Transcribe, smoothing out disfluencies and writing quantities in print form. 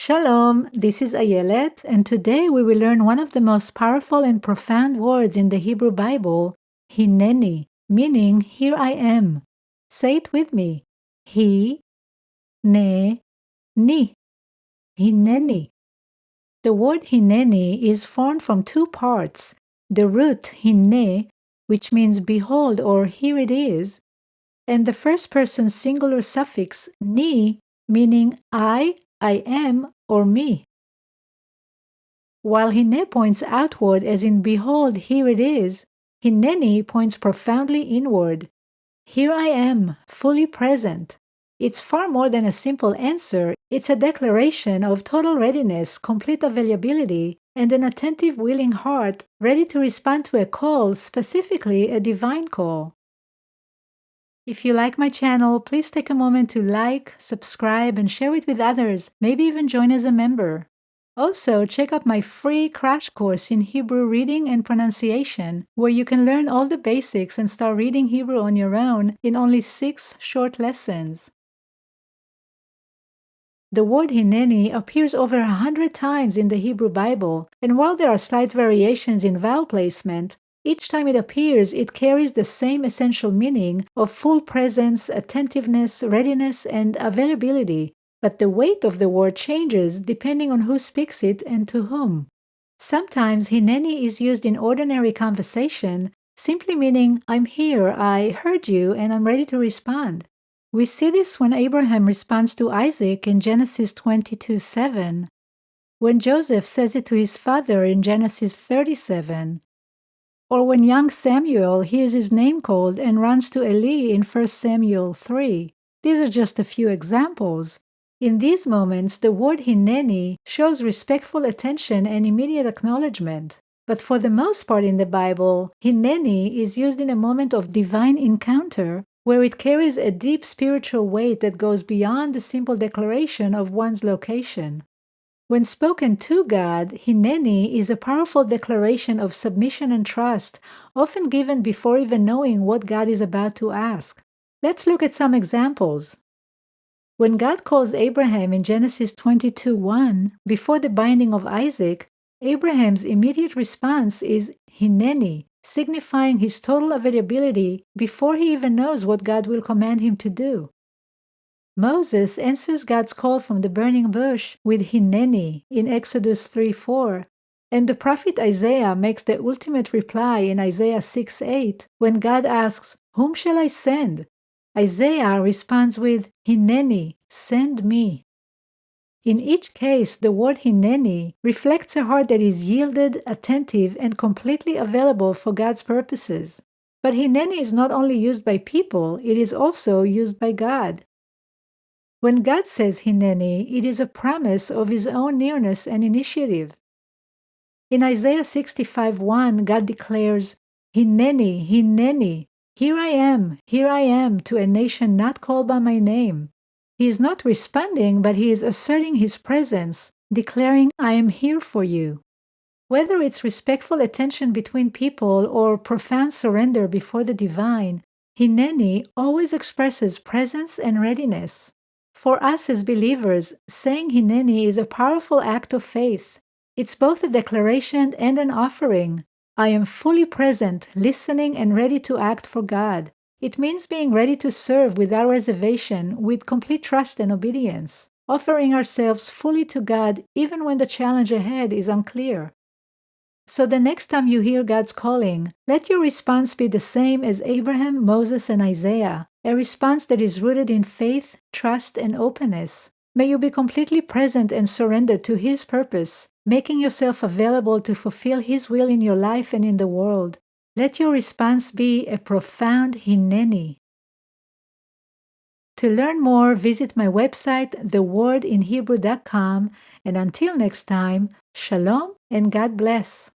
Shalom, this is Ayelet, and today we will learn one of the most powerful and profound words in the Hebrew Bible, Hinneni, meaning here I am. Say it with me. Hi, ne, ni. Hinneni. The word Hinneni is formed from two parts. The root hinne, which means behold or here it is, and the first person singular suffix ni, meaning I am, or me. While Hinne points outward as in behold, here it is, Hinneni points profoundly inward. Here I am, fully present. It's far more than a simple answer, it's a declaration of total readiness, complete availability, and an attentive, willing heart ready to respond to a call, specifically a divine call. If you like my channel, please take a moment to like, subscribe, and share it with others, maybe even join as a member. Also, check out my free crash course in Hebrew reading and pronunciation, where you can learn all the basics and start reading Hebrew on your own in only 6 short lessons. The word Hinneni appears over 100 times in the Hebrew Bible, and while there are slight variations in vowel placement, each time it appears, it carries the same essential meaning of full presence, attentiveness, readiness, and availability, but the weight of the word changes depending on who speaks it and to whom. Sometimes Hinneni is used in ordinary conversation, simply meaning, I'm here, I heard you, and I'm ready to respond. We see this when Abraham responds to Isaac in Genesis 22:7, when Joseph says it to his father in Genesis 37, or when young Samuel hears his name called and runs to Eli in 1 Samuel 3. These are just a few examples. In these moments, the word Hinneni shows respectful attention and immediate acknowledgement. But for the most part in the Bible, Hinneni is used in a moment of divine encounter, where it carries a deep spiritual weight that goes beyond the simple declaration of one's location. When spoken to God, Hinneni is a powerful declaration of submission and trust, often given before even knowing what God is about to ask. Let's look at some examples. When God calls Abraham in Genesis 22:1, before the binding of Isaac, Abraham's immediate response is Hinneni, signifying his total availability before he even knows what God will command him to do. Moses answers God's call from the burning bush with Hinneni in Exodus 3:4, and the prophet Isaiah makes the ultimate reply in Isaiah 6:8 when God asks, "Whom shall I send?" Isaiah responds with Hinneni, send me. In each case, the word Hinneni reflects a heart that is yielded, attentive, and completely available for God's purposes. But Hinneni is not only used by people, it is also used by God. When God says Hinneni, it is a promise of His own nearness and initiative. In Isaiah 65:1, God declares, Hinneni, Hinneni, here I am, to a nation not called by my name. He is not responding, but he is asserting his presence, declaring, I am here for you. Whether it's respectful attention between people or profound surrender before the divine, Hinneni always expresses presence and readiness. For us as believers, saying Hinneni is a powerful act of faith. It's both a declaration and an offering. I am fully present, listening, and ready to act for God. It means being ready to serve without reservation, with complete trust and obedience, offering ourselves fully to God even when the challenge ahead is unclear. So the next time you hear God's calling, let your response be the same as Abraham, Moses, and Isaiah, a response that is rooted in faith, trust, and openness. May you be completely present and surrendered to His purpose, making yourself available to fulfill His will in your life and in the world. Let your response be a profound Hinneni. To learn more, visit my website, thewordinhebrew.com, and until next time, Shalom and God bless.